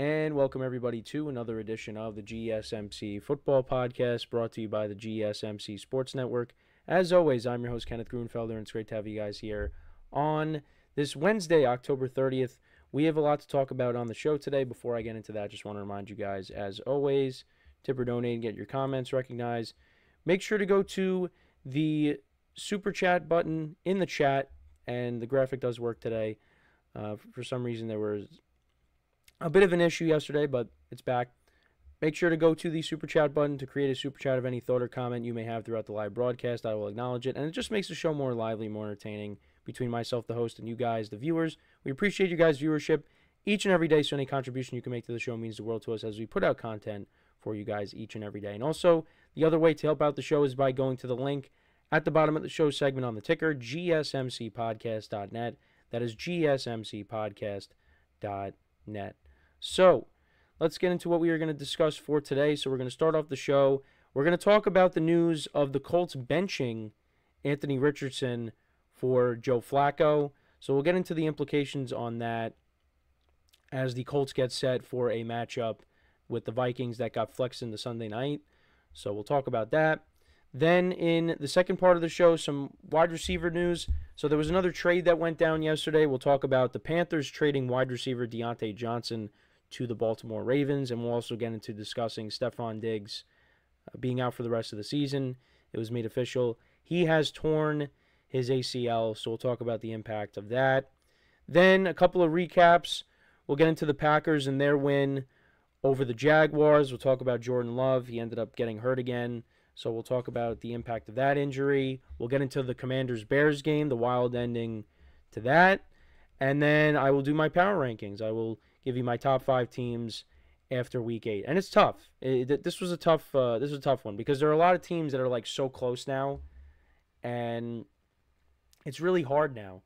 And welcome everybody to another edition of the GSMC Football Podcast, brought to you by the GSMC Sports Network. As always, I'm your host, Kenneth Grunfelder, and it's great to have you guys here on this Wednesday, October 30th. We have a lot to talk about on the show today. Before I get into that, just want to remind you guys, as always, tip or donate and get your comments recognized. Make sure to go to the Super Chat button in the chat, and the graphic does work today. For some reason, there was a bit of an issue yesterday, but it's back. Make sure to go to the Super Chat button to create a Super Chat of any thought or comment you may have throughout the live broadcast. I will acknowledge it, and it just makes the show more lively, more entertaining between myself, the host, and you guys, the viewers. We appreciate you guys' viewership each and every day, so any contribution you can make to the show means the world to us as we put out content for you guys each and every day. And also, the other way to help out the show is by going to the link at the bottom of the show segment on the ticker, GSMCPodcast.net. That is GSMCPodcast.net. So, let's get into what we are going to discuss for today. So, we're going to start off the show. We're going to talk about the news of the Colts benching Anthony Richardson for Joe Flacco. So, we'll get into the implications on that as the Colts get set for a matchup with the Vikings that got flexed into Sunday night. So, we'll talk about that. Then, in the second part of the show, some wide receiver news. So, there was another trade that went down yesterday. We'll talk about the Panthers trading wide receiver Deontay Johnson to the Baltimore Ravens, and we'll also get into discussing Stephon Diggs being out for the rest of the season. It was made official. He has torn his ACL, so we'll talk about the impact of that. Then a couple of recaps. We'll get into the Packers and their win over the Jaguars. We'll talk about Jordan Love. He ended up getting hurt again, so we'll talk about the impact of that injury. We'll get into the Commanders-Bears game, the wild ending to that. And then I will do my power rankings. I will give you my top 5 teams after Week 8, and it's tough. This was a tough one because there are a lot of teams that are like so close now, and it's really hard now.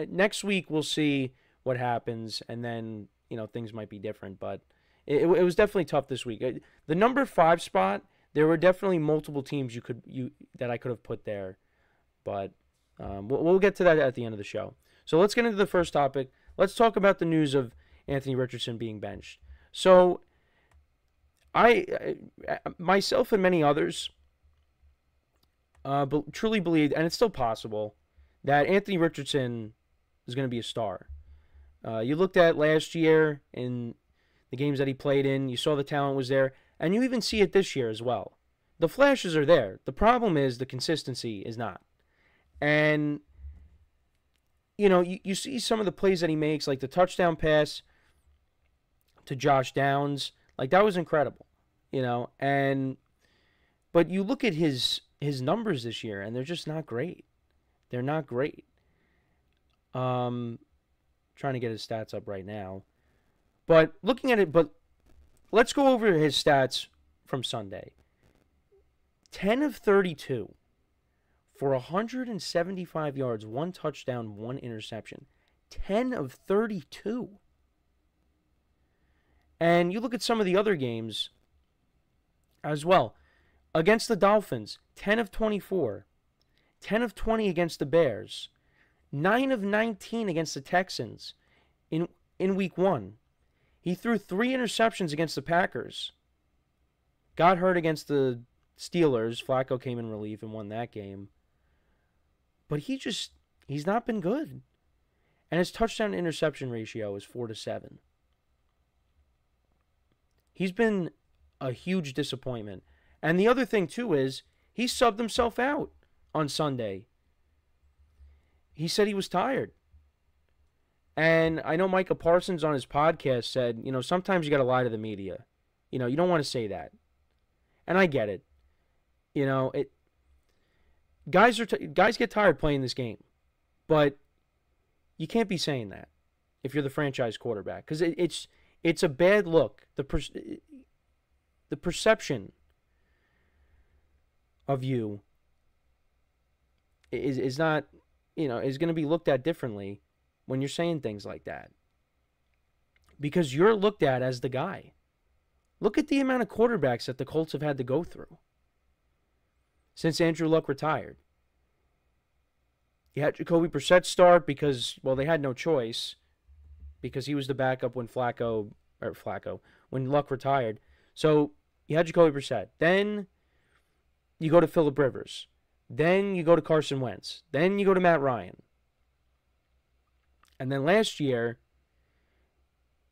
Next week we'll see what happens, and then things might be different. But it was definitely tough this week. The number 5 spot, there were definitely multiple teams that I could have put there, but we'll get to that at the end of the show. So let's get into the first topic. Let's talk about the news of Anthony Richardson being benched. So, I myself and many others truly believed, and it's still possible, that Anthony Richardson is going to be a star. You looked at last year in the games that he played in, you saw the talent was there, and you even see it this year as well. The flashes are there. The problem is the consistency is not. And you see some of the plays that he makes, like the touchdown pass to Josh Downs, like that was incredible, but you look at his numbers this year, and they're just not great. They're not great. Trying to get his stats up right now, but looking at it, let's go over his stats from Sunday. 10 of 32. For 175 yards, 1 touchdown, 1 interception. 10 of 32. And you look at some of the other games as well. Against the Dolphins, 10 of 24. 10 of 20 against the Bears. 9 of 19 against the Texans in Week 1. He threw 3 interceptions against the Packers. Got hurt against the Steelers. Flacco came in relief and won that game. But he's not been good. And his touchdown interception ratio is 4-7. He's been a huge disappointment. And the other thing, too, is he subbed himself out on Sunday. He said he was tired. And I know Micah Parsons on his podcast said, sometimes you got to lie to the media. You don't want to say that. And I get it. Guys get tired playing this game, but you can't be saying that if you're the franchise quarterback, because it's a bad look. The perception of you is not is going to be looked at differently when you're saying things like that, because you're looked at as the guy. Look at the amount of quarterbacks that the Colts have had to go through since Andrew Luck retired. You had Jacoby Brissett start because, well, they had no choice. because he was the backup when when Luck retired. So you had Jacoby Brissett. Then you go to Phillip Rivers. Then you go to Carson Wentz. Then you go to Matt Ryan. And then last year,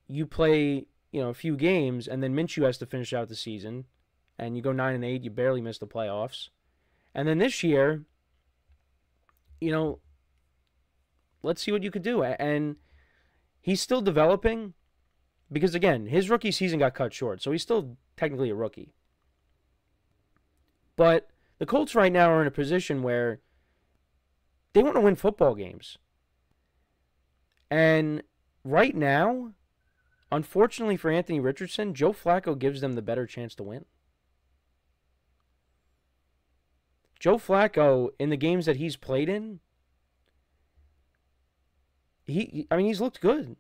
you play, a few games, and then Minshew has to finish out the season, and you go 9-8. You barely miss the playoffs. And then this year, let's see what you could do. And he's still developing because, again, his rookie season got cut short, so he's still technically a rookie. But the Colts right now are in a position where they want to win football games. And right now, unfortunately for Anthony Richardson, Joe Flacco gives them the better chance to win. Joe Flacco, in the games that he's played in, he's looked good.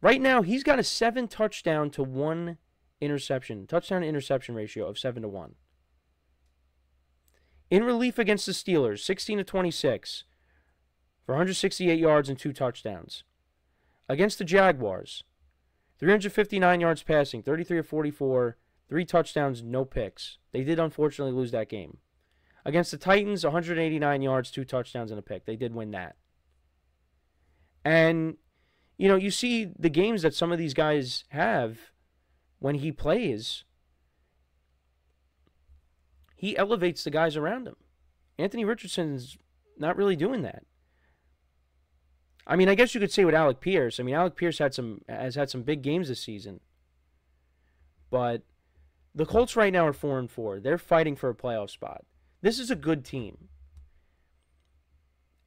Right now, he's got a 7 touchdown to 1 interception. Touchdown to interception ratio of 7-1. In relief against the Steelers, 16-26 for 168 yards and 2 touchdowns. Against the Jaguars, 359 yards passing, 33 of 44, 3 touchdowns, no picks. They did unfortunately lose that game. Against the Titans, 189 yards, 2 touchdowns, and a pick. They did win that. And, you see the games that some of these guys have when he plays. He elevates the guys around him. Anthony Richardson's not really doing that. I guess you could say with Alec Pierce. Alec Pierce has had some big games this season. But the Colts right now are 4-4. They're fighting for a playoff spot. This is a good team.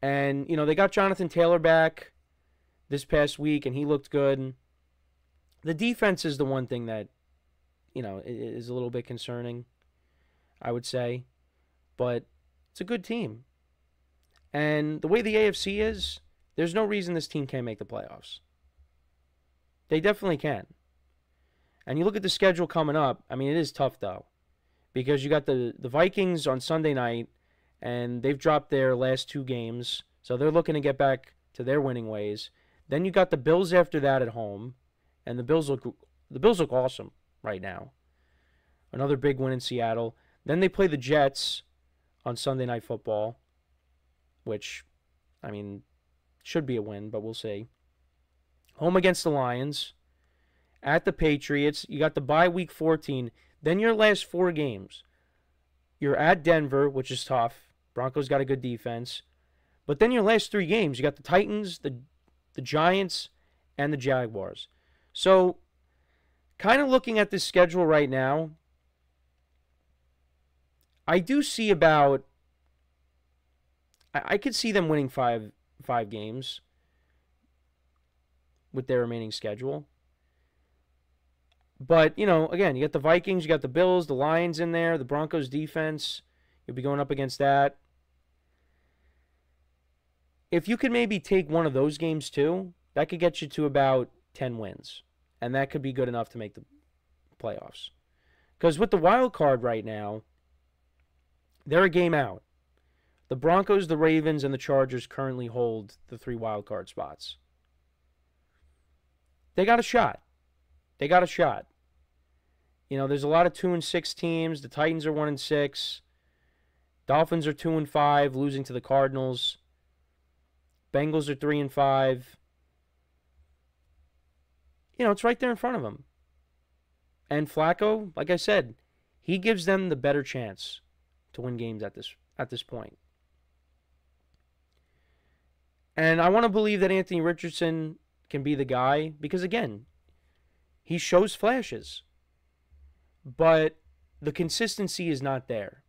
And, they got Jonathan Taylor back this past week, and he looked good. The defense is the one thing that, is a little bit concerning, I would say. But it's a good team. And the way the AFC is, there's no reason this team can't make the playoffs. They definitely can. And you look at the schedule coming up, it is tough, though. Because you got the Vikings on Sunday night, and they've dropped their last 2 games. So they're looking to get back to their winning ways. Then you got the Bills after that at home. And the Bills look awesome right now. Another big win in Seattle. Then they play the Jets on Sunday Night Football, which, should be a win, but we'll see. Home against the Lions. At the Patriots. You got the bye week 14. Then your last 4 games. You're at Denver, which is tough. Broncos got a good defense. But then your last 3 games, you got the Titans, the Giants, and the Jaguars. So, kind of looking at this schedule right now, I do see I could see them winning five games with their remaining schedule. But, again, you got the Vikings, you got the Bills, the Lions in there, the Broncos defense. You'll be going up against that. If you could maybe take one of those games too, that could get you to about 10 wins. And that could be good enough to make the playoffs. Because with the wild card right now, they're a game out. The Broncos, the Ravens, and the Chargers currently hold the 3 wild card spots. They got a shot. There's a lot of 2-6 teams. The Titans are 1-6. Dolphins are 2-5, losing to the Cardinals. Bengals are 3-5. It's right there in front of them. And Flacco, like I said, he gives them the better chance to win games at this point. And I want to believe that Anthony Richardson can be the guy because, again, he shows flashes. But the consistency is not there.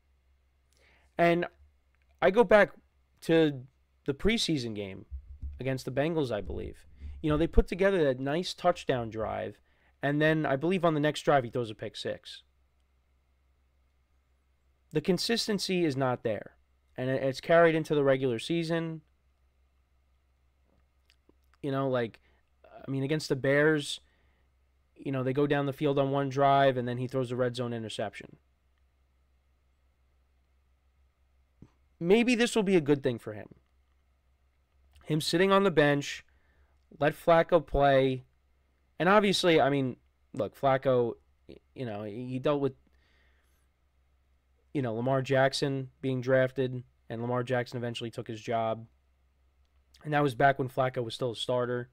And I go back to the preseason game against the Bengals, I believe. They put together that nice touchdown drive, and then I believe on the next drive he throws a pick 6. The consistency is not there, and it's carried into the regular season. Against the Bears, they go down the field on one drive, and then he throws a red zone interception. Maybe this will be a good thing for him. Him sitting on the bench, Let Flacco play. And obviously, I mean, look, Flacco, he dealt with, Lamar Jackson being drafted, and Lamar Jackson eventually took his job. And that was back when Flacco was still a starter.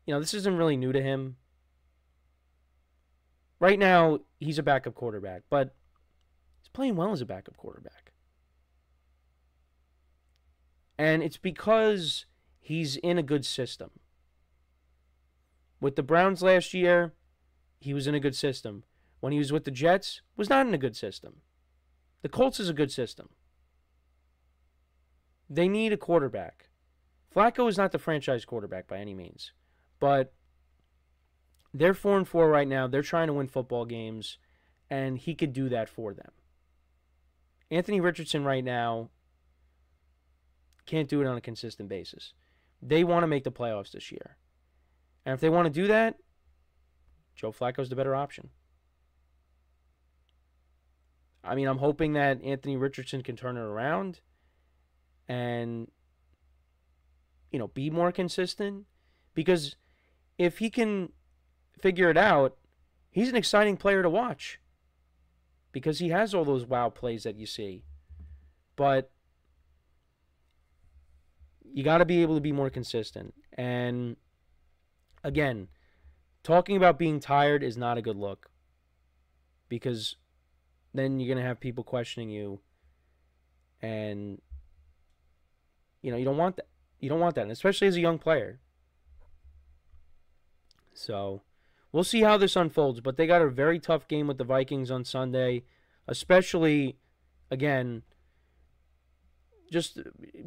This isn't really new to him. Right now, he's a backup quarterback, but he's playing well as a backup quarterback. And it's because he's in a good system. With the Browns last year, he was in a good system. When he was with the Jets, was not in a good system. The Colts is a good system. They need a quarterback. Flacco is not the franchise quarterback by any means. But they're 4-4 right now. They're trying to win football games, and he could do that for them. Anthony Richardson right now can't do it on a consistent basis. They want to make the playoffs this year. And if they want to do that, Joe Flacco's the better option. I mean, I'm hoping that Anthony Richardson can turn it around and, be more consistent. Because if he can figure it out, he's an exciting player to watch. Because he has all those wow plays that you see. But you got to be able to be more consistent. And again, talking about being tired is not a good look. Because then you're going to have people questioning you. And, you don't want that. You don't want that, and especially as a young player. So, we'll see how this unfolds. But they got a very tough game with the Vikings on Sunday. Especially, again, just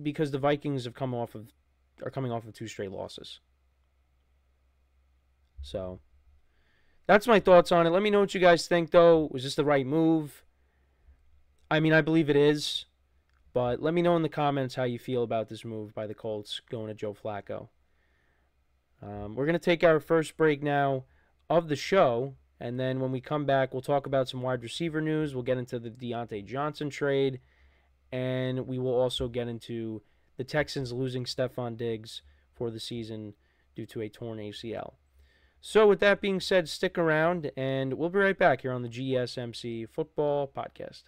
because the Vikings are coming off of 2 straight losses. So, that's my thoughts on it. Let me know what you guys think, though. Was this the right move? I mean, I believe it is. But let me know in the comments how you feel about this move by the Colts going to Joe Flacco. We're going to take our first break now of the show. And then when we come back, we'll talk about some wide receiver news. We'll get into the Deontay Johnson trade. And we will also get into the Texans losing Stephon Diggs for the season due to a torn ACL. So with that being said, stick around, and we'll be right back here on the GSMC Football Podcast.